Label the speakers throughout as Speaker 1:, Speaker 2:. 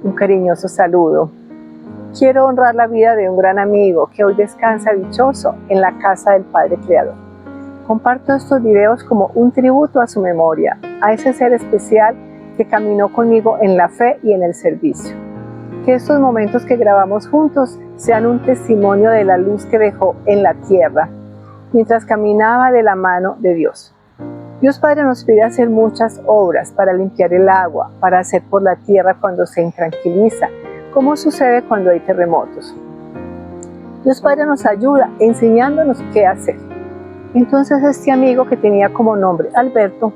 Speaker 1: Un cariñoso saludo. Quiero honrar la vida de un gran amigo que hoy descansa dichoso en la casa del Padre Creador. Comparto estos videos como un tributo a su memoria, a ese ser especial que caminó conmigo en la fe y en el servicio. Que estos momentos que grabamos juntos sean un testimonio de la luz que dejó en la tierra, mientras caminaba de la mano de Dios. Dios Padre nos pide hacer muchas obras para limpiar el agua, para hacer por la tierra cuando se intranquiliza, como sucede cuando hay terremotos. Dios Padre nos ayuda enseñándonos qué hacer. Entonces este amigo que tenía como nombre Alberto,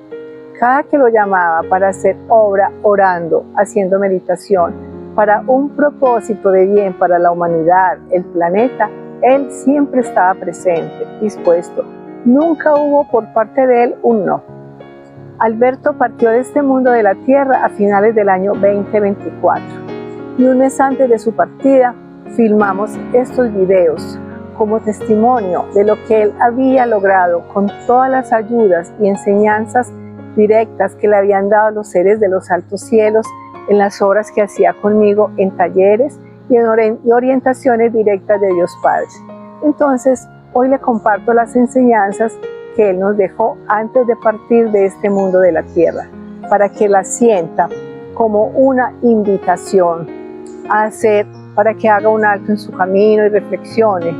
Speaker 1: cada que lo llamaba para hacer obra, orando, haciendo meditación, para un propósito de bien para la humanidad, el planeta, él siempre estaba presente, dispuesto. Nunca hubo por parte de él un no. Alberto partió de este mundo de la tierra a finales del año 2024 y un mes antes de su partida filmamos estos videos como testimonio de lo que él había logrado con todas las ayudas y enseñanzas directas que le habían dado los seres de los altos cielos en las obras que hacía conmigo en talleres y en orientaciones directas de Dios Padre. Entonces, hoy le comparto las enseñanzas que Él nos dejó antes de partir de este mundo de la tierra, para que las sienta como una invitación a hacer, para que haga un alto en su camino y reflexione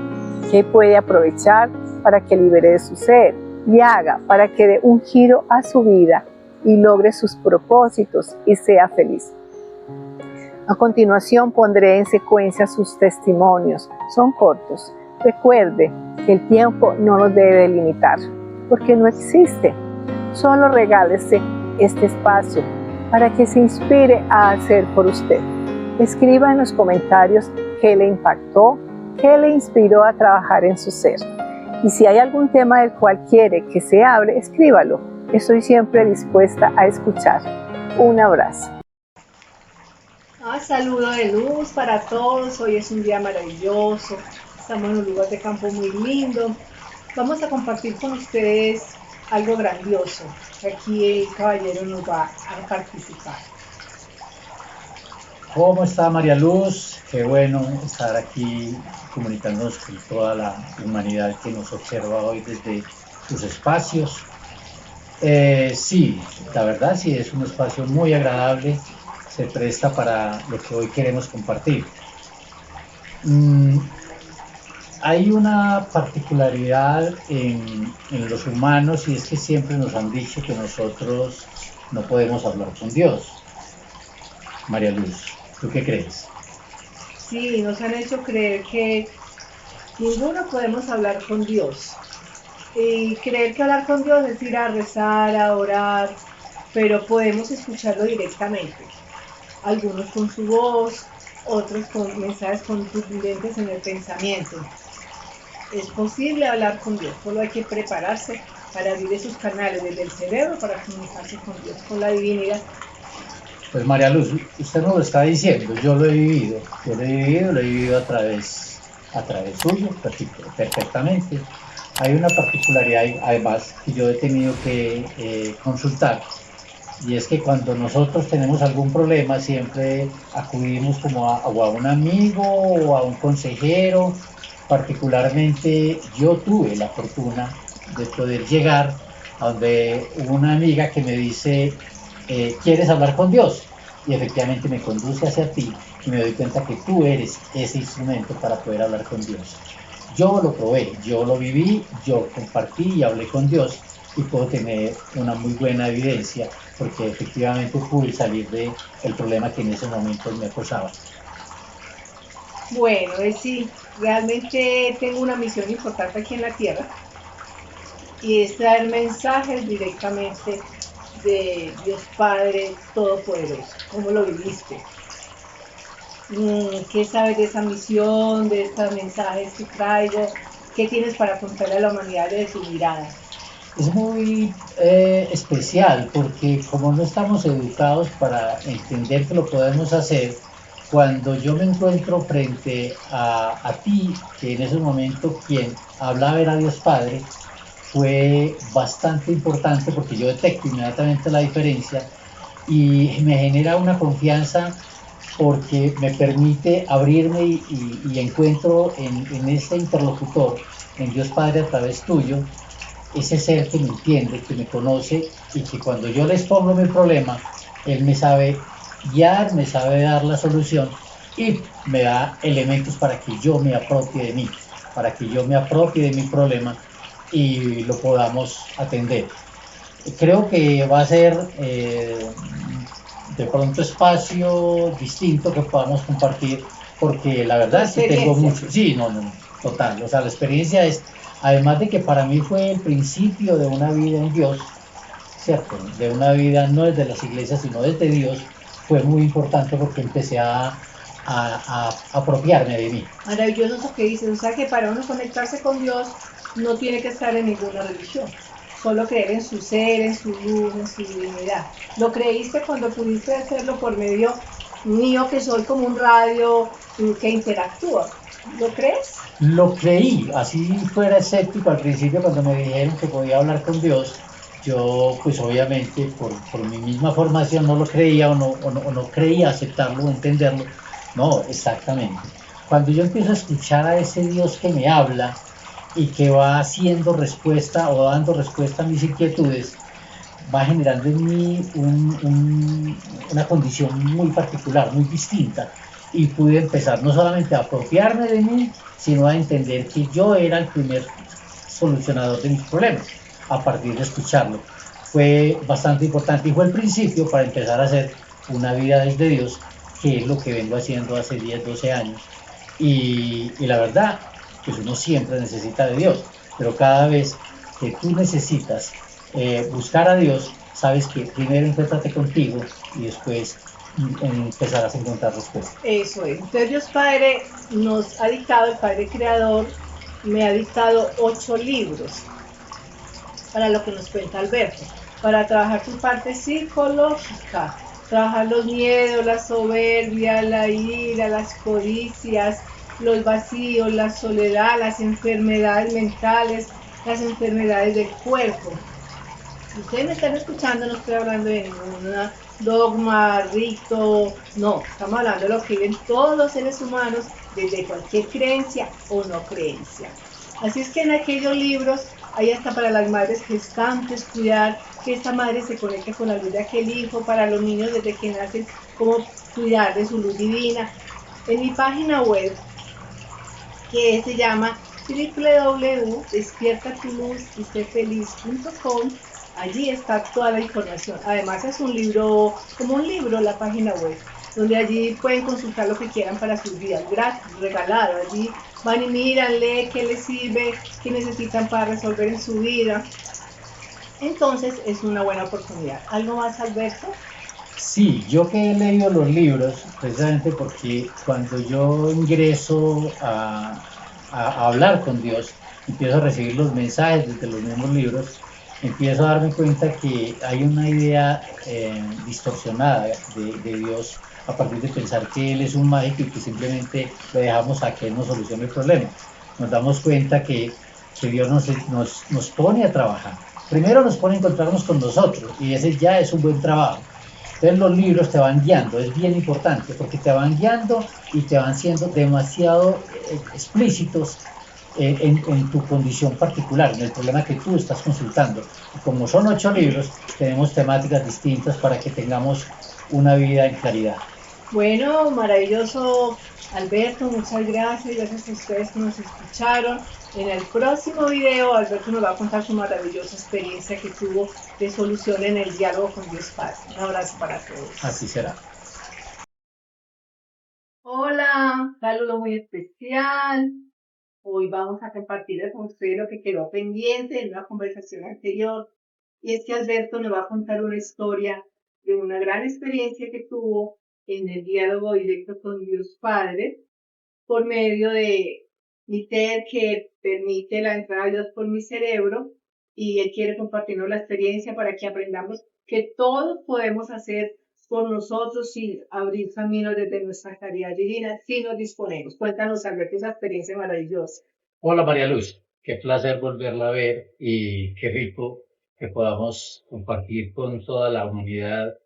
Speaker 1: qué puede aprovechar para que libere de su ser y haga para que dé un giro a su vida y logre sus propósitos y sea feliz. A continuación pondré en secuencia sus testimonios, son cortos. Recuerde que el tiempo no nos debe delimitar, porque no existe. Solo regálese este espacio para que se inspire a hacer por usted. Escriba en los comentarios qué le impactó, qué le inspiró a trabajar en su ser. Y si hay algún tema del cual quiere que se hable, escríbalo. Estoy siempre dispuesta a escuchar. Un abrazo.
Speaker 2: Saludo de luz para todos. Hoy es un día maravilloso. Estamos en un lugar de campo muy lindo. Vamos a compartir con ustedes algo grandioso. Aquí el caballero nos va a participar.
Speaker 3: ¿Cómo está María Luz? Qué bueno estar aquí comunicándonos con toda la humanidad que nos observa hoy desde sus espacios. Sí, la verdad sí es un espacio muy agradable, se presta para lo que hoy queremos compartir. Hay una particularidad en los humanos y es que siempre nos han dicho que nosotros no podemos hablar con Dios. María Luz, ¿tú qué crees?
Speaker 2: Sí, nos han hecho creer que ninguno podemos hablar con Dios. Y creer que hablar con Dios es ir a rezar, a orar, pero podemos escucharlo directamente. Algunos con su voz, otros con mensajes contundentes en el pensamiento. Es posible hablar con Dios, solo hay que prepararse para abrir esos canales desde el cerebro para comunicarse con Dios, con la divinidad.
Speaker 3: Pues María Luz, usted no lo está diciendo, yo lo he vivido a través suyo perfectamente. Hay una particularidad además que yo he tenido que consultar, y es que cuando nosotros tenemos algún problema siempre acudimos como a un amigo o a un consejero. Particularmente yo tuve la fortuna de poder llegar a donde una amiga que me dice, ¿quieres hablar con Dios? Y efectivamente me conduce hacia ti y me doy cuenta que tú eres ese instrumento para poder hablar con Dios. Yo lo probé, yo lo viví, yo compartí y hablé con Dios y puedo tener una muy buena evidencia porque efectivamente pude salir del problema que en ese momento me acosaba.
Speaker 2: Bueno, sí, realmente tengo una misión importante aquí en la Tierra y es traer mensajes directamente de Dios Padre Todopoderoso. ¿Cómo lo viviste? ¿Qué sabes de esa misión, de estos mensajes que traigo? ¿Qué tienes para contarle a la humanidad de tu mirada?
Speaker 3: Es muy especial porque como no estamos educados para entender que lo podemos hacer, cuando yo me encuentro frente a ti, que en ese momento quien hablaba era Dios Padre, fue bastante importante porque yo detecto inmediatamente la diferencia y me genera una confianza porque me permite abrirme y encuentro en este interlocutor, en Dios Padre a través tuyo, ese ser que me entiende, que me conoce y que cuando yo le expongo mi problema, él me sabe guiar, me sabe dar la solución y me da elementos para que yo me apropie de mí, para que yo me apropie de mi problema y lo podamos atender. Creo que va a ser de pronto espacio distinto que podamos compartir, porque la verdad es que tengo mucho, sí, no, total, o sea, la experiencia es, además de que para mí fue el principio de una vida en Dios, ¿cierto? De una vida no desde las iglesias, sino desde Dios, fue muy importante porque empecé a apropiarme de mí.
Speaker 2: Maravilloso eso que dices, o sea que para uno conectarse con Dios no tiene que estar en ninguna religión, solo creer en su ser, en su luz, en su divinidad. ¿Lo creíste cuando pudiste hacerlo por medio mío, que soy como un radio que interactúa? ¿Lo crees?
Speaker 3: Lo creí, así fuera escéptico al principio cuando me dijeron que podía hablar con Dios. Yo, pues obviamente, por mi misma formación no lo creía o no creía aceptarlo o entenderlo. No, exactamente. Cuando yo empiezo a escuchar a ese Dios que me habla y que va haciendo respuesta o dando respuesta a mis inquietudes, va generando en mí una condición muy particular, muy distinta. Y pude empezar no solamente a apropiarme de mí, sino a entender que yo era el primer solucionador de mis problemas a partir de escucharlo. Fue bastante importante y fue el principio para empezar a hacer una vida desde Dios, que es lo que vengo haciendo hace 10, 12 años. Y la verdad, pues uno siempre necesita de Dios, pero cada vez que tú necesitas buscar a Dios, sabes que primero encuéntrate contigo y después empezarás a encontrar respuestas.
Speaker 2: Eso es. Entonces Dios Padre nos ha dictado, el Padre Creador me ha dictado 8 libros para lo que nos cuenta Alberto, para trabajar tu parte psicológica, trabajar los miedos, la soberbia, la ira, las codicias, los vacíos, la soledad, las enfermedades mentales, las enfermedades del cuerpo. Si ustedes me están escuchando, no estoy hablando de ningún dogma, rito, no, estamos hablando de lo que viven todos los seres humanos desde cualquier creencia o no creencia. Así es que en aquellos libros hay hasta para las madres gestantes, cuidar que esta madre se conecte con la luz de aquel hijo, para los niños desde que nacen, cómo cuidar de su luz divina. En mi página web, que se llama www.despiertatuluzysefeliz.com, allí está toda la información. Además es un libro, como un libro, la página web, donde allí pueden consultar lo que quieran para sus vidas, gratis, regalado. Allí van y miran, leen qué les sirve, qué necesitan para resolver en su vida. Entonces es una buena oportunidad. ¿Algo más, Alberto?
Speaker 3: Sí, yo que he leído los libros, precisamente porque cuando yo ingreso a hablar con Dios, empiezo a recibir los mensajes desde los mismos libros, empiezo a darme cuenta que hay una idea distorsionada de Dios a partir de pensar que Él es un mágico y que simplemente le dejamos a que Él nos solucione el problema. Nos damos cuenta que Dios nos pone a trabajar. Primero nos pone a encontrarnos con nosotros y ese ya es un buen trabajo. Entonces los libros te van guiando, es bien importante porque te van guiando y te van siendo demasiado explícitos en tu condición particular, en el problema que tú estás consultando. Y como son 8 libros, tenemos temáticas distintas para que tengamos una vida en claridad.
Speaker 2: Bueno, maravilloso, Alberto, muchas gracias. Gracias a ustedes que nos escucharon. En el próximo video, Alberto nos va a contar su maravillosa experiencia que tuvo de solución en el diálogo con Dios Padre. Un abrazo para todos.
Speaker 3: Así será.
Speaker 2: Hola, saludo muy especial. Hoy vamos a compartir con ustedes lo que quedó pendiente en una conversación anterior. Y es que Alberto nos va a contar una historia de una gran experiencia que tuvo en el diálogo directo con Dios Padre por medio de mi TED, que permite la entrada de Dios por mi cerebro, y él quiere compartirnos la experiencia para que aprendamos que todos podemos hacer por nosotros sin abrir caminos desde nuestra caridad divina, si nos disponemos. Cuéntanos, Alberto, esa experiencia maravillosa.
Speaker 3: Hola María Luz, qué placer volverla a ver y qué rico que podamos compartir con toda la humanidad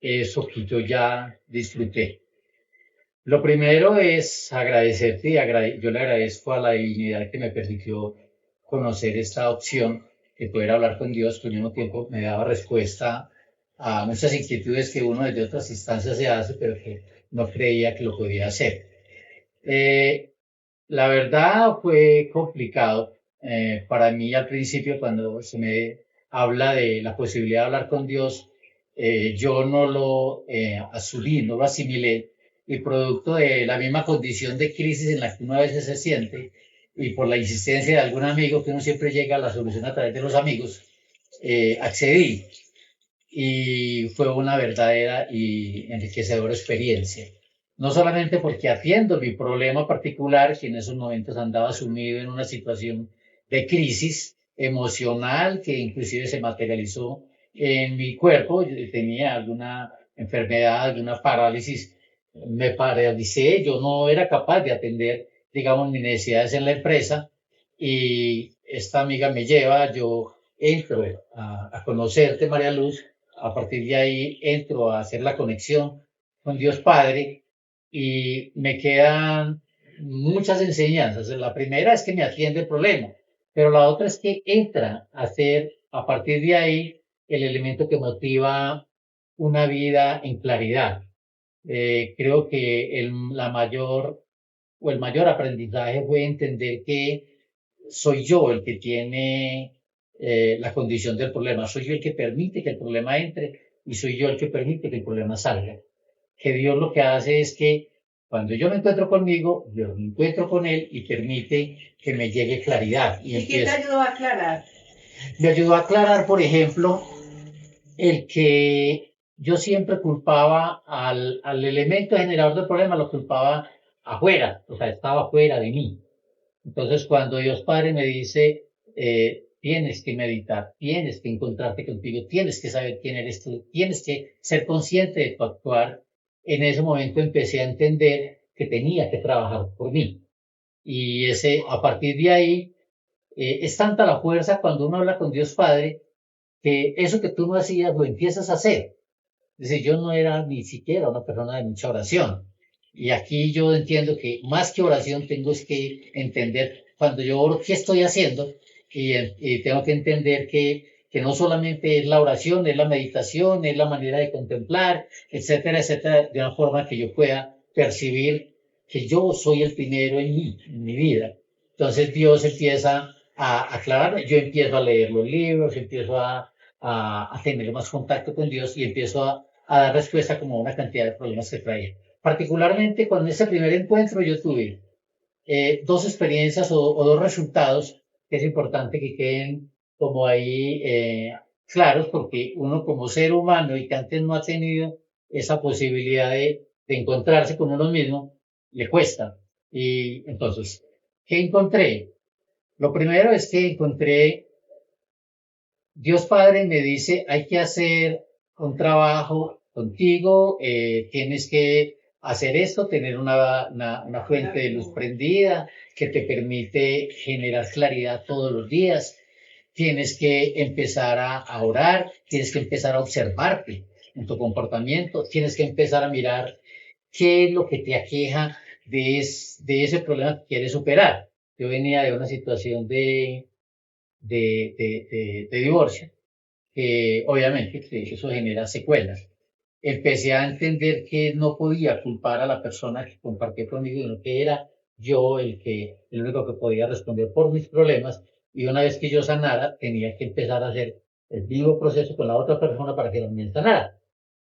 Speaker 3: eso que yo ya disfruté. Lo primero es agradecerte y yo le agradezco a la divinidad que me permitió conocer esta opción de poder hablar con Dios, que al mismo tiempo me daba respuesta a muchas inquietudes que uno desde otras instancias se hace, pero que no creía que lo podía hacer. Eh, la verdad fue complicado para mí al principio cuando se me habla de la posibilidad de hablar con Dios. Yo no lo asumí, no lo asimilé, y producto de la misma condición de crisis en la que uno a veces se siente y por la insistencia de algún amigo, que uno siempre llega a la solución a través de los amigos, accedí, y fue una verdadera y enriquecedora experiencia. No solamente porque atiendo mi problema particular, que en esos momentos andaba sumido en una situación de crisis emocional que inclusive se materializó en mi cuerpo. Yo tenía alguna enfermedad, alguna parálisis, me paralicé, yo no era capaz de atender, digamos, mis necesidades en la empresa, y esta amiga me lleva, yo entro a conocerte, María Luz. A partir de ahí entro a hacer la conexión con Dios Padre y me quedan muchas enseñanzas. La primera es que me atiende el problema, pero la otra es que entra a ser a partir de ahí el elemento que motiva una vida en claridad. Creo que la mayor o el mayor aprendizaje fue entender que soy yo el que tiene la condición del problema, soy yo el que permite que el problema entre y soy yo el que permite que el problema salga. Que Dios lo que hace es que cuando yo me encuentro conmigo, yo me encuentro con Él y permite que me llegue claridad.
Speaker 2: ¿Y qué te ayudó a aclarar?
Speaker 3: Me ayudó a aclarar, por ejemplo, el que yo siempre culpaba al elemento generador del problema, lo culpaba afuera, o sea, estaba afuera de mí. Entonces, cuando Dios Padre me dice, tienes que meditar, tienes que encontrarte contigo, tienes que saber quién eres tú, tienes que ser consciente de tu actuar, en ese momento empecé a entender que tenía que trabajar por mí. Y a partir de ahí, es tanta la fuerza cuando uno habla con Dios Padre, que eso que tú no hacías lo empiezas a hacer. Es decir, yo no era ni siquiera una persona de mucha oración. Y aquí yo entiendo que más que oración tengo que entender cuando yo oro qué estoy haciendo, y tengo que entender que no solamente es la oración, es la meditación, es la manera de contemplar, etcétera, etcétera, de una forma que yo pueda percibir que yo soy el primero en mí, en mi vida. Entonces Dios empieza a aclararme, yo empiezo a leer los libros, empiezo a tener más contacto con Dios y empiezo a dar respuesta como a una cantidad de problemas que traía. Particularmente con ese primer encuentro yo tuve dos experiencias o dos resultados que es importante que queden como ahí claros, porque uno como ser humano y que antes no ha tenido esa posibilidad de encontrarse con uno mismo, le cuesta. Y entonces, ¿qué encontré? Lo primero es que encontré, Dios Padre me dice, hay que hacer un trabajo contigo, tienes que hacer esto, tener una fuente de luz prendida que te permite generar claridad todos los días, tienes que empezar a orar, tienes que empezar a observarte en tu comportamiento, tienes que empezar a mirar qué es lo que te aqueja de ese problema que quieres superar. Yo venía de una situación de divorcio, que obviamente eso genera secuelas. Empecé a entender que no podía culpar a la persona que compartía conmigo, sino que era yo el único que podía responder por mis problemas, y una vez que yo sanara, tenía que empezar a hacer el vivo proceso con la otra persona para que también sanara.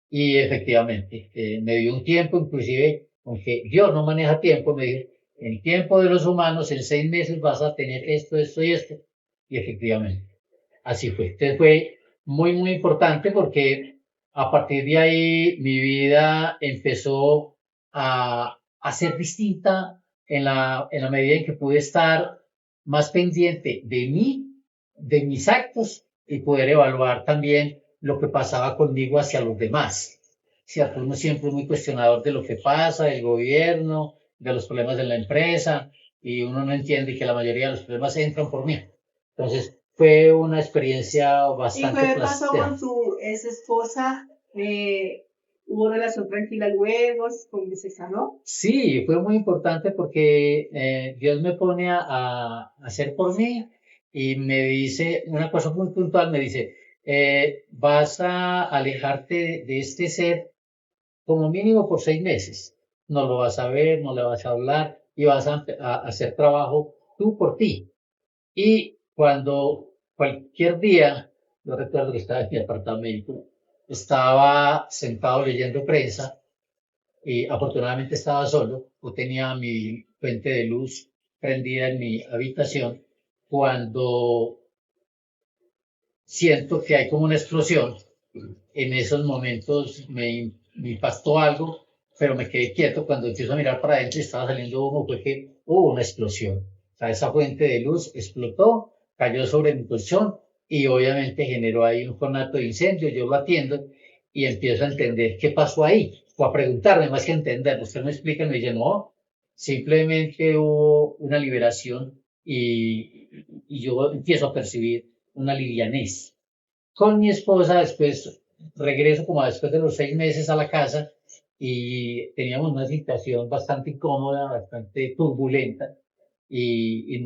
Speaker 3: Y efectivamente, me dio un tiempo, inclusive, aunque Dios no maneja tiempo, me dijo, el tiempo de los humanos, en 6 meses vas a tener esto, esto y esto. Y efectivamente, así fue. Entonces fue muy, muy importante porque a partir de ahí mi vida empezó a ser distinta en la medida en que pude estar más pendiente de mí, de mis actos, y poder evaluar también lo que pasaba conmigo hacia los demás. ¿Cierto? Uno siempre es muy cuestionador de lo que pasa, del gobierno, de los problemas de la empresa, y uno no entiende que la mayoría de los problemas entran por mí. Entonces, fue una experiencia bastante
Speaker 2: placentera. ¿Y qué pasó
Speaker 3: placentera.
Speaker 2: con tu ex esposa? ¿Hubo relación tranquila luego con se sanó?
Speaker 3: Sí, fue muy importante porque Dios me pone a hacer por mí y me dice una cosa muy puntual, me dice, vas a alejarte de este ser como mínimo por 6 meses. No lo vas a ver, no le vas a hablar y vas a hacer trabajo tú por ti. Y cuando cualquier día, yo recuerdo que estaba en mi apartamento, estaba sentado leyendo prensa y afortunadamente estaba solo, yo tenía mi fuente de luz prendida en mi habitación, cuando siento que hay como una explosión, en esos momentos me impactó algo, pero me quedé quieto cuando empiezo a mirar para adentro y estaba saliendo humo, fue que hubo una explosión. O sea, esa fuente de luz explotó, cayó sobre mi colchón y obviamente generó ahí un conato de incendio, yo lo atiendo y empiezo a entender qué pasó ahí, o a preguntarme más que entender. Usted me explica y me dice, no, simplemente hubo una liberación y yo empiezo a percibir una livianez. Con mi esposa después regreso como después de los 6 meses a la casa y teníamos una situación bastante incómoda, bastante turbulenta y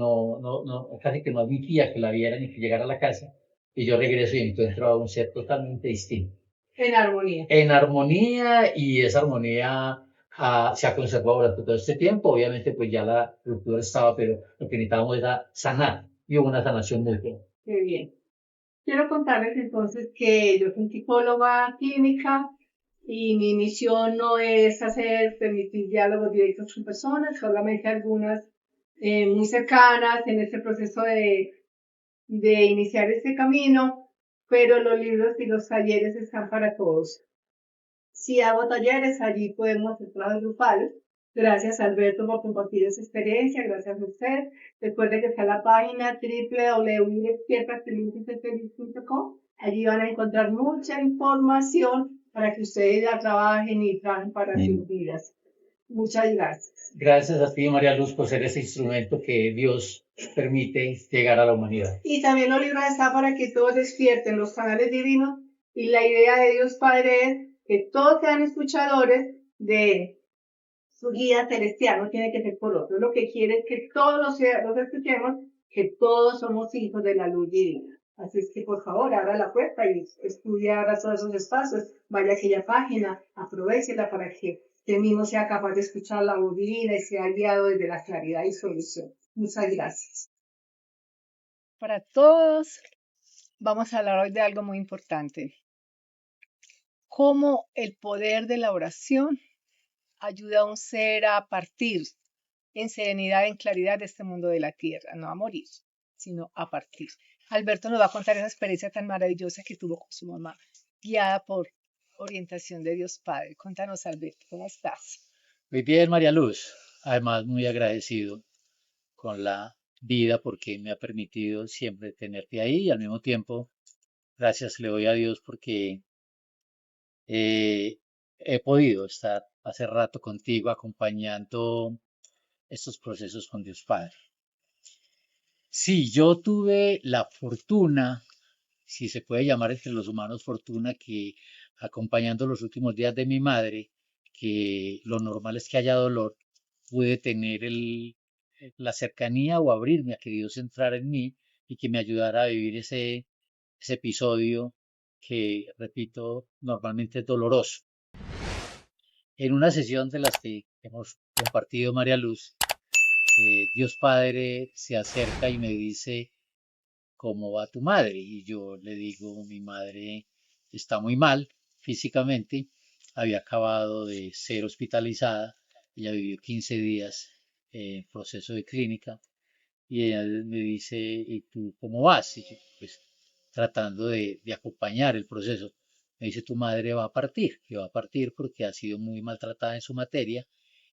Speaker 3: casi que no admitía que la viera ni que llegara a la casa y yo regreso y encuentro a un ser totalmente distinto.
Speaker 2: En armonía.
Speaker 3: En armonía y esa armonía se ha conservado durante todo este tiempo. Obviamente pues ya la ruptura estaba, pero lo que necesitábamos era sanar y hubo una sanación muy buena.
Speaker 2: Qué bien. Quiero contarles entonces que yo soy psicóloga clínica y mi misión no es permitir diálogos directos con personas, solamente algunas muy cercanas en este proceso de iniciar este camino, pero los libros y los talleres están para todos. Si hago talleres, allí podemos hacer trabajos grupales. Gracias, Alberto, por compartir esa experiencia. Gracias a usted. Recuerde que está la página www.despiertaexcelentesefelis.com. Allí van a encontrar mucha información para que ustedes la trabajen y trabajen para sus vidas. Muchas gracias.
Speaker 3: Gracias a ti, María Luz, por ser ese instrumento que Dios permite llegar a la humanidad.
Speaker 2: Y también los libros están para que todos despierten los canales divinos. Y la idea de Dios Padre es que todos sean escuchadores de su guía celestial, no tiene que ser por otro. Lo que quiere es que todos los escuchemos, que todos somos hijos de la luz divina. Así es que, por favor, abra la puerta y estudie ahora todos esos espacios. Vaya a aquella página, aprovechela para que usted mismo sea capaz de escuchar la voz divina y sea guiado desde la claridad y solución. Muchas gracias. Para todos, vamos a hablar hoy de algo muy importante. Cómo el poder de la oración ayuda a un ser a partir en serenidad, en claridad de este mundo de la tierra, no a morir, sino a partir. Alberto nos va a contar esa experiencia tan maravillosa que tuvo con su mamá, guiada por orientación de Dios Padre. Cuéntanos, Alberto, ¿cómo estás?
Speaker 3: Muy bien, María Luz. Además, muy agradecido con la vida porque me ha permitido siempre tenerte ahí y al mismo tiempo, gracias le doy a Dios porque he podido estar hace rato contigo acompañando estos procesos con Dios Padre. Sí, yo tuve la fortuna, si se puede llamar entre los humanos fortuna, que acompañando los últimos días de mi madre, que lo normal es que haya dolor, pude tener la cercanía o abrirme a que Dios entrara en mí y que me ayudara a vivir ese episodio que, repito, normalmente es doloroso. En una sesión de las que hemos compartido, María Luz, Dios Padre se acerca y me dice, ¿cómo va tu madre? Y yo le digo, mi madre está muy mal físicamente, había acabado de ser hospitalizada, ella vivió 15 días en proceso de clínica y ella me dice, ¿y tú cómo vas? Y yo, pues tratando de acompañar el proceso. Me dice, tu madre va a partir, que va a partir porque ha sido muy maltratada en su materia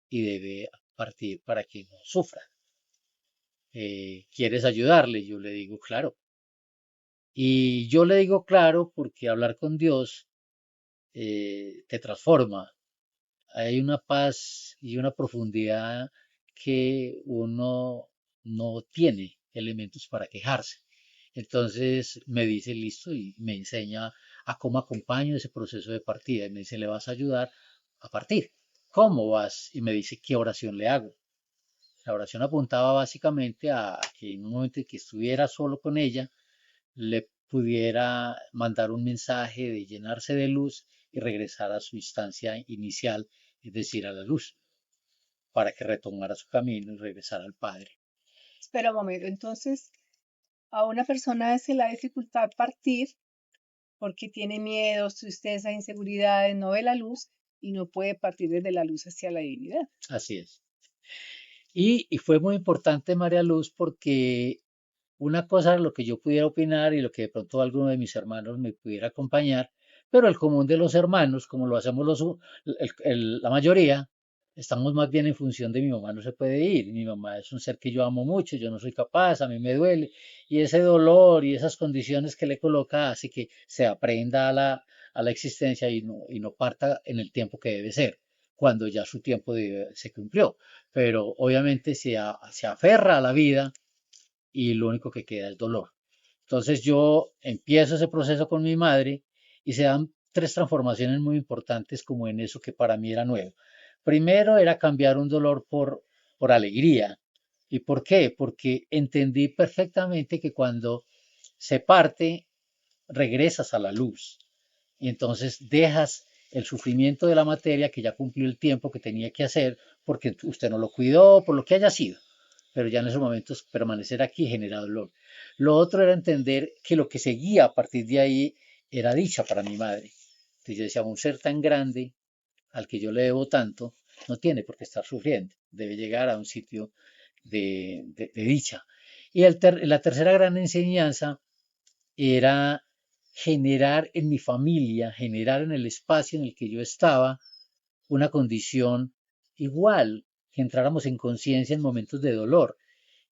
Speaker 3: y debe partir para que no sufra. ¿Quieres ayudarle? Yo le digo, claro. Y yo le digo, claro, porque hablar con Dios te transforma. Hay una paz y una profundidad que uno no tiene elementos para quejarse. Entonces me dice listo y me enseña a cómo acompaño ese proceso de partida. Y me dice, ¿le vas a ayudar a partir? ¿Cómo vas? Y me dice, ¿qué oración le hago? La oración apuntaba básicamente a que en un momento en que estuviera solo con ella, le pudiera mandar un mensaje de llenarse de luz y regresar a su instancia inicial, es decir, a la luz, para que retomara su camino y regresara al Padre.
Speaker 2: Espera un momento, entonces a una persona se le da dificultad partir porque tiene miedos, tristeza, inseguridades, no ve la luz y no puede partir desde la luz hacia la divinidad.
Speaker 3: Así es. Y fue muy importante María Luz porque una cosa era lo que yo pudiera opinar y lo que de pronto alguno de mis hermanos me pudiera acompañar, pero el común de los hermanos, como lo hacemos la mayoría, estamos más bien en función de mi mamá no se puede ir. Mi mamá es un ser que yo amo mucho, yo no soy capaz, a mí me duele. Y ese dolor y esas condiciones que le coloca hace que se aprenda a la existencia y no parta en el tiempo que debe ser, cuando ya su tiempo se cumplió. Pero obviamente se aferra a la vida y lo único que queda es dolor. Entonces yo empiezo ese proceso con mi madre y se dan tres transformaciones muy importantes como en eso que para mí era nuevo. Primero era cambiar un dolor por alegría. ¿Y por qué? Porque entendí perfectamente que cuando se parte, regresas a la luz y entonces dejas el sufrimiento de la materia que ya cumplió el tiempo que tenía que hacer porque usted no lo cuidó, por lo que haya sido, pero ya en esos momentos permanecer aquí genera dolor. Lo otro era entender que lo que seguía a partir de ahí era dicha para mi madre. Entonces yo decía, un ser tan grande al que yo le debo tanto, no tiene por qué estar sufriendo, debe llegar a un sitio de dicha. Y la tercera gran enseñanza era generar en mi familia, generar en el espacio en el que yo estaba una condición igual, que entráramos en conciencia en momentos de dolor.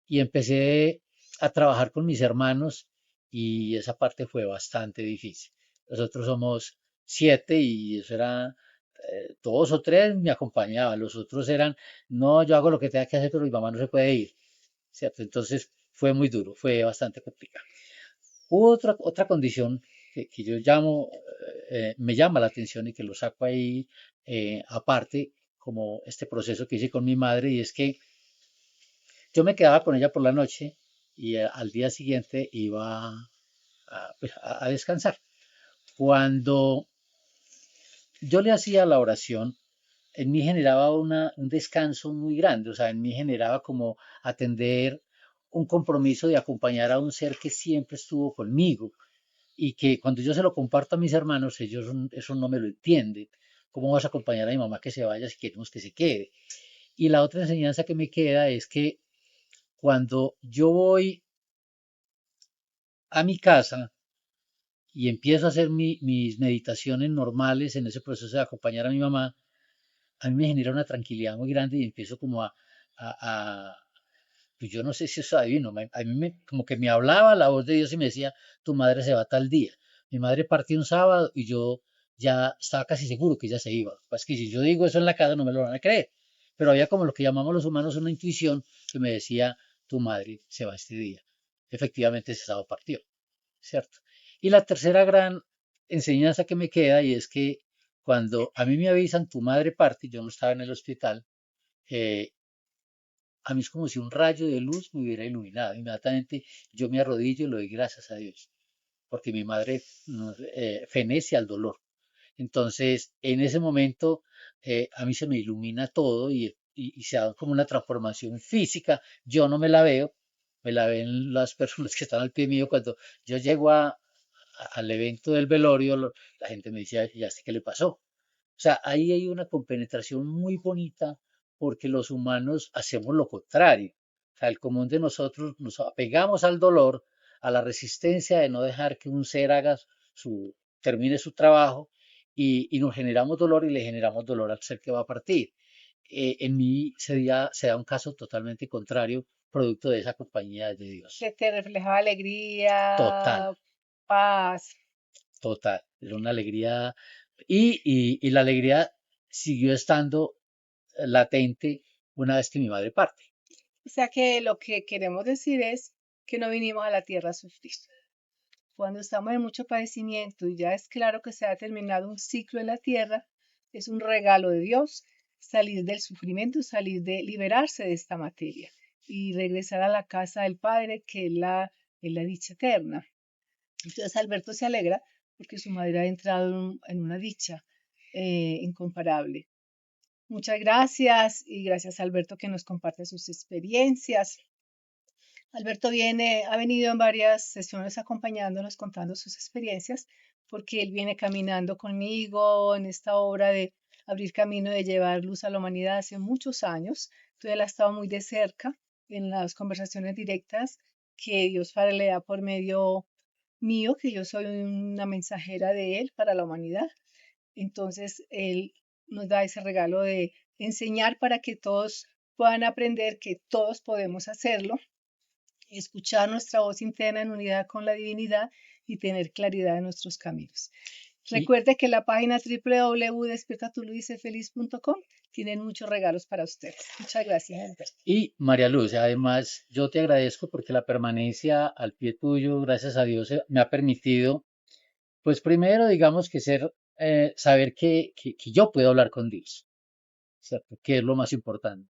Speaker 3: Y empecé a trabajar con mis hermanos y esa parte fue bastante difícil. Nosotros somos 7 y eso era, 2 o 3 me acompañaban, los otros eran, no, yo hago lo que tenga que hacer, pero mi mamá no se puede ir, ¿cierto? Entonces fue muy duro, fue bastante complicado. Hubo otra condición que yo me llama la atención y que lo saco ahí aparte, como este proceso que hice con mi madre, y es que yo me quedaba con ella por la noche y al día siguiente iba pues, a descansar. Cuando yo le hacía la oración, en mí generaba un descanso muy grande, o sea, en mí generaba como atender un compromiso de acompañar a un ser que siempre estuvo conmigo y que cuando yo se lo comparto a mis hermanos, ellos eso no me lo entienden. ¿Cómo vas a acompañar a mi mamá que se vaya si queremos que se quede? Y la otra enseñanza que me queda es que cuando yo voy a mi casa y empiezo a hacer mis meditaciones normales en ese proceso de acompañar a mi mamá, a mí me genera una tranquilidad muy grande y empiezo como a pues yo no sé si eso es adivino, a mí como que me hablaba la voz de Dios y me decía, tu madre se va tal día. Mi madre partió un sábado y yo ya estaba casi seguro que ella se iba. Pues que si yo digo eso en la casa no me lo van a creer. Pero había como lo que llamamos los humanos una intuición que me decía, tu madre se va este día. Efectivamente ese sábado partió. ¿Cierto? Y la tercera gran enseñanza que me queda y es que cuando a mí me avisan tu madre parte, yo no estaba en el hospital, eh, a mí es como si un rayo de luz me hubiera iluminado. Inmediatamente yo me arrodillo y le doy gracias a Dios, porque mi madre fenece al dolor. Entonces, en ese momento, a mí se me ilumina todo y se da como una transformación física. Yo no me la veo, me la ven las personas que están al pie mío cuando yo llego al evento del velorio, la gente me decía, ya sé qué le pasó. O sea, ahí hay una compenetración muy bonita porque los humanos hacemos lo contrario. O sea, el común de nosotros nos apegamos al dolor, a la resistencia de no dejar que un ser termine su trabajo y nos generamos dolor y le generamos dolor al ser que va a partir. En mí se da un caso totalmente contrario, producto de esa compañía de Dios.
Speaker 2: Que te reflejaba
Speaker 3: Total,
Speaker 2: alegría, paz.
Speaker 3: total. Era una alegría y la alegría siguió estando latente una vez que mi madre parte.
Speaker 2: O sea que lo que queremos decir es que no vinimos a la tierra a sufrir. Cuando estamos en mucho padecimiento y ya es claro que se ha terminado un ciclo en la tierra, es un regalo de Dios salir del sufrimiento, salir de liberarse de esta materia y regresar a la casa del Padre, que es la dicha eterna. Entonces Alberto se alegra porque su madre ha entrado en una dicha incomparable. Muchas gracias y gracias a Alberto que nos comparte sus experiencias. Alberto ha venido en varias sesiones acompañándonos, contando sus experiencias, porque él viene caminando conmigo en esta obra de abrir camino, de llevar luz a la humanidad hace muchos años. Entonces él ha estado muy de cerca en las conversaciones directas que Dios Padre le da por medio mío, que yo soy una mensajera de Él para la humanidad. Entonces, Él nos da ese regalo de enseñar para que todos puedan aprender que todos podemos hacerlo, escuchar nuestra voz interna en unidad con la divinidad y tener claridad en nuestros caminos. Recuerde que la página www.despiertatuluysefeliz.com tienen muchos regalos para ustedes. Muchas gracias, Alberto.
Speaker 3: Y María Luz, además yo te agradezco porque la permanencia al pie tuyo, gracias a Dios, me ha permitido, pues primero digamos que saber que yo puedo hablar con Dios, ¿cierto? Que es lo más importante.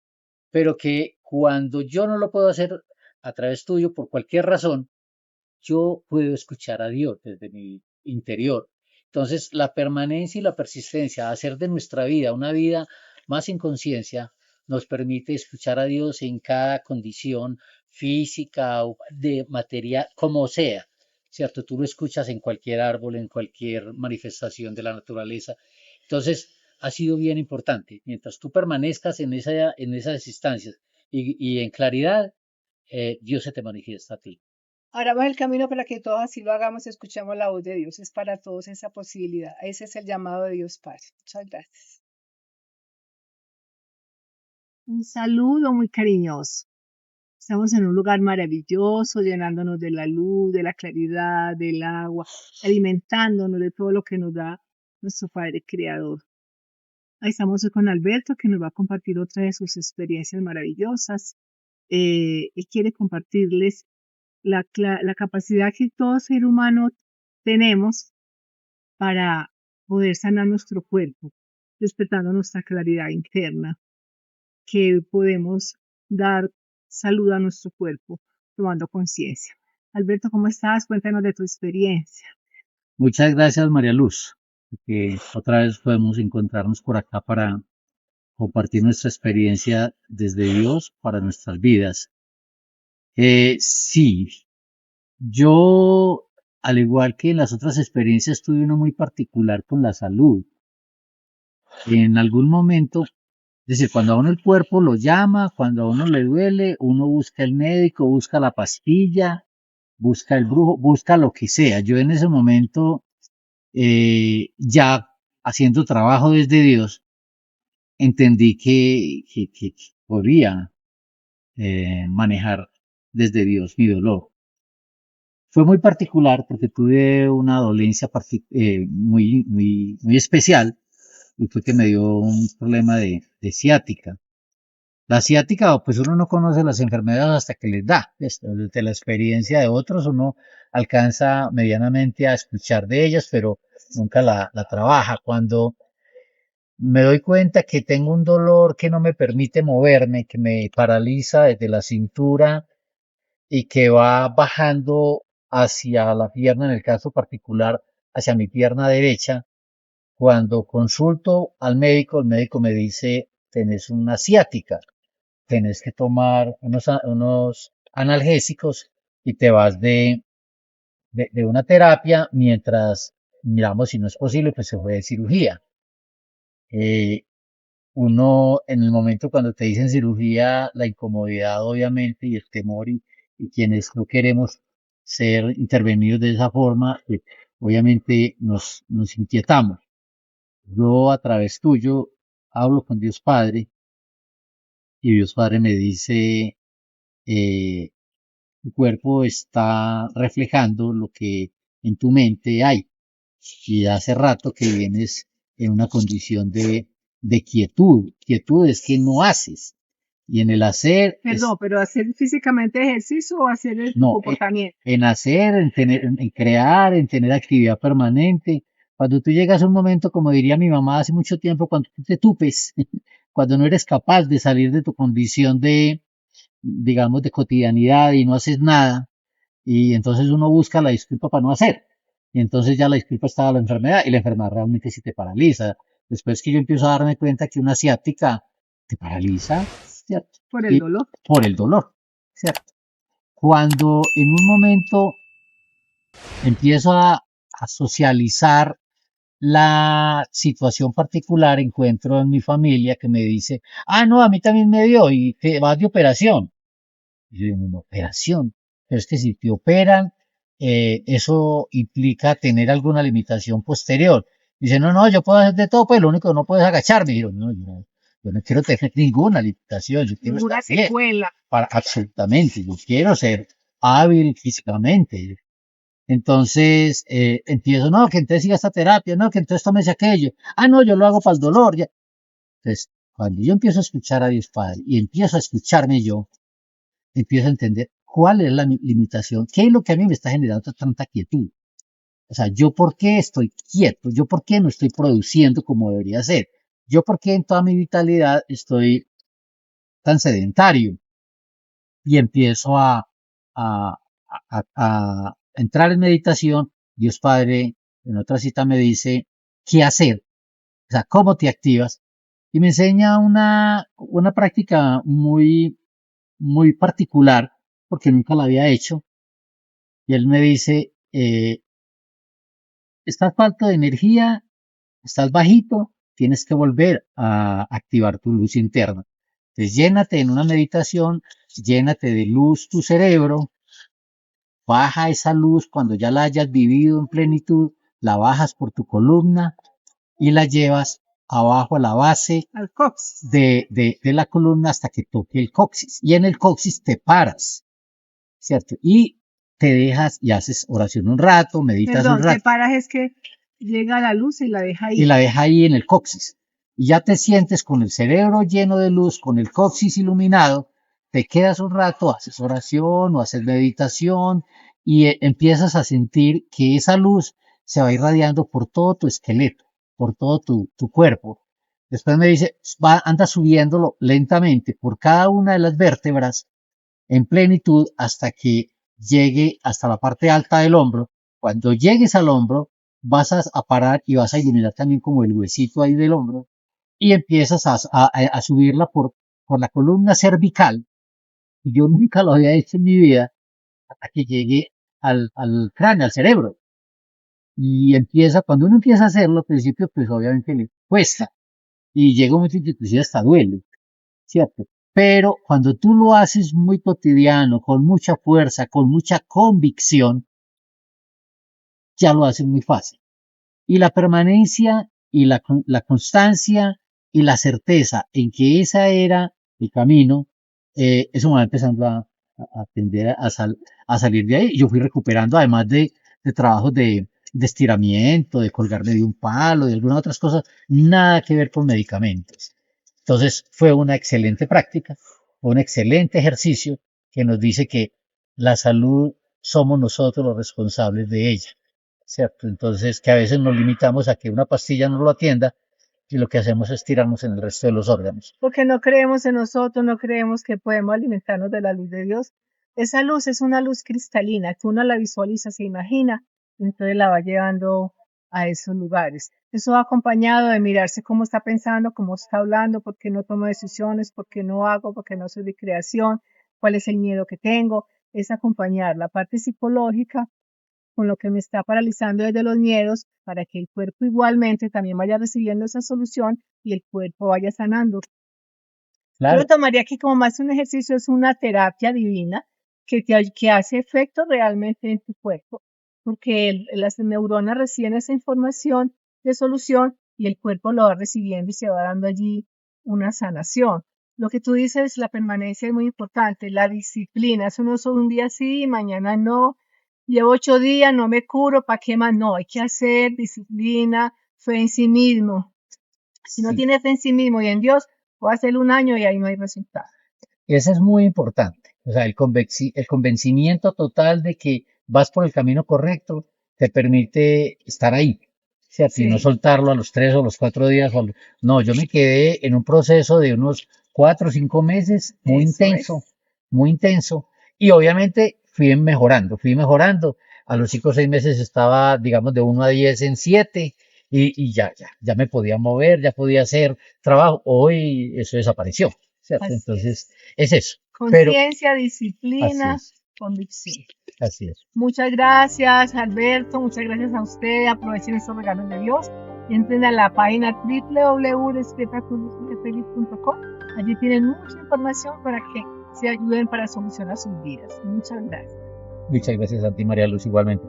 Speaker 3: Pero que cuando yo no lo puedo hacer a través tuyo por cualquier razón, yo puedo escuchar a Dios desde mi interior. Entonces, la permanencia y la persistencia, hacer de nuestra vida una vida más en conciencia, nos permite escuchar a Dios en cada condición física o de materia, como sea, ¿cierto? Tú lo escuchas en cualquier árbol, en cualquier manifestación de la naturaleza. Entonces, ha sido bien importante. Mientras tú permanezcas en esas instancias y en claridad, Dios se te manifiesta a ti.
Speaker 2: Abramos el camino para que todos así lo hagamos y escuchemos la voz de Dios. Es para todos esa posibilidad. Ese es el llamado de Dios Padre. Muchas gracias.
Speaker 1: Un saludo muy cariñoso. Estamos en un lugar maravilloso, llenándonos de la luz, de la claridad, del agua, alimentándonos de todo lo que nos da nuestro Padre Creador. Ahí estamos hoy con Alberto, que nos va a compartir otra de sus experiencias maravillosas. Él quiere compartirles la capacidad que todo ser humano tenemos para poder sanar nuestro cuerpo, despertando nuestra claridad interna, que podemos dar salud a nuestro cuerpo tomando conciencia. Alberto, ¿cómo estás? Cuéntanos de tu experiencia.
Speaker 3: Muchas gracias, María Luz, que otra vez podemos encontrarnos por acá para compartir nuestra experiencia desde Dios para nuestras vidas. Sí, yo, al igual que en las otras experiencias, tuve uno muy particular con la salud. En algún momento, es decir, cuando a uno el cuerpo lo llama, cuando a uno le duele, uno busca el médico, busca la pastilla, busca el brujo, busca lo que sea. Yo en ese momento, ya haciendo trabajo desde Dios, entendí que podía manejar desde Dios mi dolor. Fue muy particular porque tuve una dolencia muy especial y fue que me dio un problema de ciática. La ciática, pues uno no conoce las enfermedades hasta que les da. Desde la experiencia de otros uno alcanza medianamente a escuchar de ellas, pero nunca la trabaja. Cuando me doy cuenta que tengo un dolor que no me permite moverme, que me paraliza desde la cintura y que va bajando hacia la pierna, en el caso particular, hacia mi pierna derecha. Cuando consulto al médico, el médico me dice, tenés una ciática, tenés que tomar unos analgésicos y te vas de una terapia mientras miramos si no es posible, pues se fue de cirugía. Uno en el momento cuando te dicen cirugía, la incomodidad obviamente y el temor y quienes no queremos ser intervenidos de esa forma, obviamente nos inquietamos. Yo a través tuyo hablo con Dios Padre y Dios Padre me dice, tu cuerpo está reflejando lo que en tu mente hay y hace rato que vienes en una condición de quietud. Quietud es que no haces. Y en el hacer
Speaker 2: Perdón, pero hacer físicamente ejercicio o hacer el
Speaker 3: no,
Speaker 2: comportamiento.
Speaker 3: en hacer, en tener, en crear, en tener actividad permanente. Cuando tú llegas a un momento, como diría mi mamá hace mucho tiempo, cuando tú te tupes, cuando no eres capaz de salir de tu condición de, digamos, de cotidianidad y no haces nada, y entonces uno busca la disculpa para no hacer. Y entonces ya la disculpa estaba la enfermedad, y la enfermedad realmente sí te paraliza. Después que yo empiezo a darme cuenta que una ciática te paraliza, ¿cierto?
Speaker 2: Por el
Speaker 3: Y
Speaker 2: dolor.
Speaker 3: por el dolor, ¿cierto? Cuando en un momento empiezo a socializar la situación particular, encuentro en mi familia que me dice, ah, no, a mí también me dio y te vas de operación. Y yo digo, ¿una operación? Pero es que si te operan, eso implica tener alguna limitación posterior. Dice, no, no, yo puedo hacer de todo, pues lo único que no puedo es agacharme. Y yo, no, yo no quiero tener ninguna limitación, yo quiero estar
Speaker 2: Ninguna
Speaker 3: bien.
Speaker 2: secuela.
Speaker 3: Absolutamente, yo quiero ser hábil físicamente. Entonces empiezo, no, que entonces siga esta terapia, no, que entonces tómese aquello. Ah, no, yo lo hago para el dolor. Ya. Entonces, cuando yo empiezo a escuchar a Dios Padre y empiezo a escucharme yo, empiezo a entender cuál es la limitación, qué es lo que a mí me está generando tanta quietud. O sea, yo por qué estoy quieto, yo por qué no estoy produciendo como debería ser, yo por qué en toda mi vitalidad estoy tan sedentario y empiezo a, a entrar en meditación. Dios Padre en otra cita me dice qué hacer, o sea, cómo te activas y me enseña una práctica muy, muy particular porque nunca la había hecho. Y él me dice, estás falto de energía, estás bajito, tienes que volver a activar tu luz interna. Entonces llénate en una meditación, llénate de luz tu cerebro, baja esa luz cuando ya la hayas vivido en plenitud, la bajas por tu columna y la llevas abajo a la base
Speaker 2: Al coxis.
Speaker 3: de la columna hasta que toque el coxis. Y en el coxis te paras, ¿cierto? Y te dejas y haces oración un rato, meditas un
Speaker 2: Perdón, te
Speaker 3: rato
Speaker 2: paras es que llega la luz y la deja
Speaker 3: y
Speaker 2: ahí.
Speaker 3: la dejas ahí en el coxis. Y ya te sientes con el cerebro lleno de luz, con el coxis iluminado, te quedas un rato, haces oración o haces meditación y empiezas a sentir que esa luz se va irradiando por todo tu esqueleto, por todo tu cuerpo. Después me dice, anda subiéndolo lentamente por cada una de las vértebras en plenitud hasta que llegue hasta la parte alta del hombro. Cuando llegues al hombro, vas a parar y vas a iluminar también como el huesito ahí del hombro y empiezas a subirla por la columna cervical. Y yo nunca lo había hecho en mi vida hasta que llegue al cráneo, al cerebro. Y empieza, cuando uno empieza a hacerlo, al principio, pues obviamente le cuesta. Y llega un momento en que inclusive hasta duele. ¿Cierto? Pero cuando tú lo haces muy cotidiano, con mucha fuerza, con mucha convicción, ya lo haces muy fácil. Y la permanencia y la constancia y la certeza en que esa era el camino, eso me va empezando a tender a salir de ahí. Yo fui recuperando, además de trabajos de estiramiento, de colgarme de un palo, de algunas otras cosas, nada que ver con medicamentos. Entonces fue una excelente práctica, un excelente ejercicio que nos dice que la salud somos nosotros los responsables de ella, ¿cierto? Entonces que a veces nos limitamos a que una pastilla no lo atienda y lo que hacemos es tirarnos en el resto de los órganos.
Speaker 2: Porque no creemos en nosotros, no creemos que podemos alimentarnos de la luz de Dios. Esa luz es una luz cristalina, que uno la visualiza, se imagina, y entonces la va llevando a esos lugares. Eso va acompañado de mirarse cómo está pensando, cómo está hablando, por qué no tomo decisiones, por qué no hago, por qué no soy de creación, cuál es el miedo que tengo. Es acompañar la parte psicológica con lo que me está paralizando desde los miedos para que el cuerpo igualmente también vaya recibiendo esa solución y el cuerpo vaya sanando. Yo lo
Speaker 3: Claro,
Speaker 2: tomaría que como más un ejercicio es una terapia divina que hace efecto realmente en tu cuerpo, porque las neuronas reciben esa información de solución y el cuerpo lo va recibiendo y se va dando allí una sanación. Lo que tú dices, la permanencia es muy importante, la disciplina, eso no es un día sí, mañana no, llevo 8 días, no me curo, ¿para qué más? No, hay que hacer disciplina, fe en sí mismo. Si no
Speaker 3: sí.
Speaker 2: tiene fe en sí mismo y en Dios, puede hacer un año y ahí no hay resultado.
Speaker 3: Ese es muy importante. O sea, el convencimiento total de que vas por el camino correcto te permite estar ahí, ¿cierto? Y no
Speaker 2: Sí,
Speaker 3: soltarlo a los 3 o los 4 días. No, yo me quedé en un proceso de unos 4 o 5 meses
Speaker 2: eso es.
Speaker 3: muy intenso. Y obviamente fui mejorando. A los 5 o 6 meses estaba, digamos, de 1 a 10 en 7 y ya me podía mover, ya podía hacer trabajo. Hoy eso desapareció, ¿cierto?
Speaker 2: Así
Speaker 3: Entonces,
Speaker 2: es.
Speaker 3: es eso. Pero
Speaker 2: Conciencia,
Speaker 3: así
Speaker 2: disciplina,
Speaker 3: es,
Speaker 2: convicción.
Speaker 3: así es.
Speaker 2: Muchas gracias, Alberto. Muchas gracias a usted. Aprovechen estos regalos de Dios. Entren a la página www.despiertatudesfeliz.com. Allí tienen mucha información para que se ayuden para solucionar sus vidas. Muchas gracias.
Speaker 3: Muchas gracias a ti, María Luz, igualmente.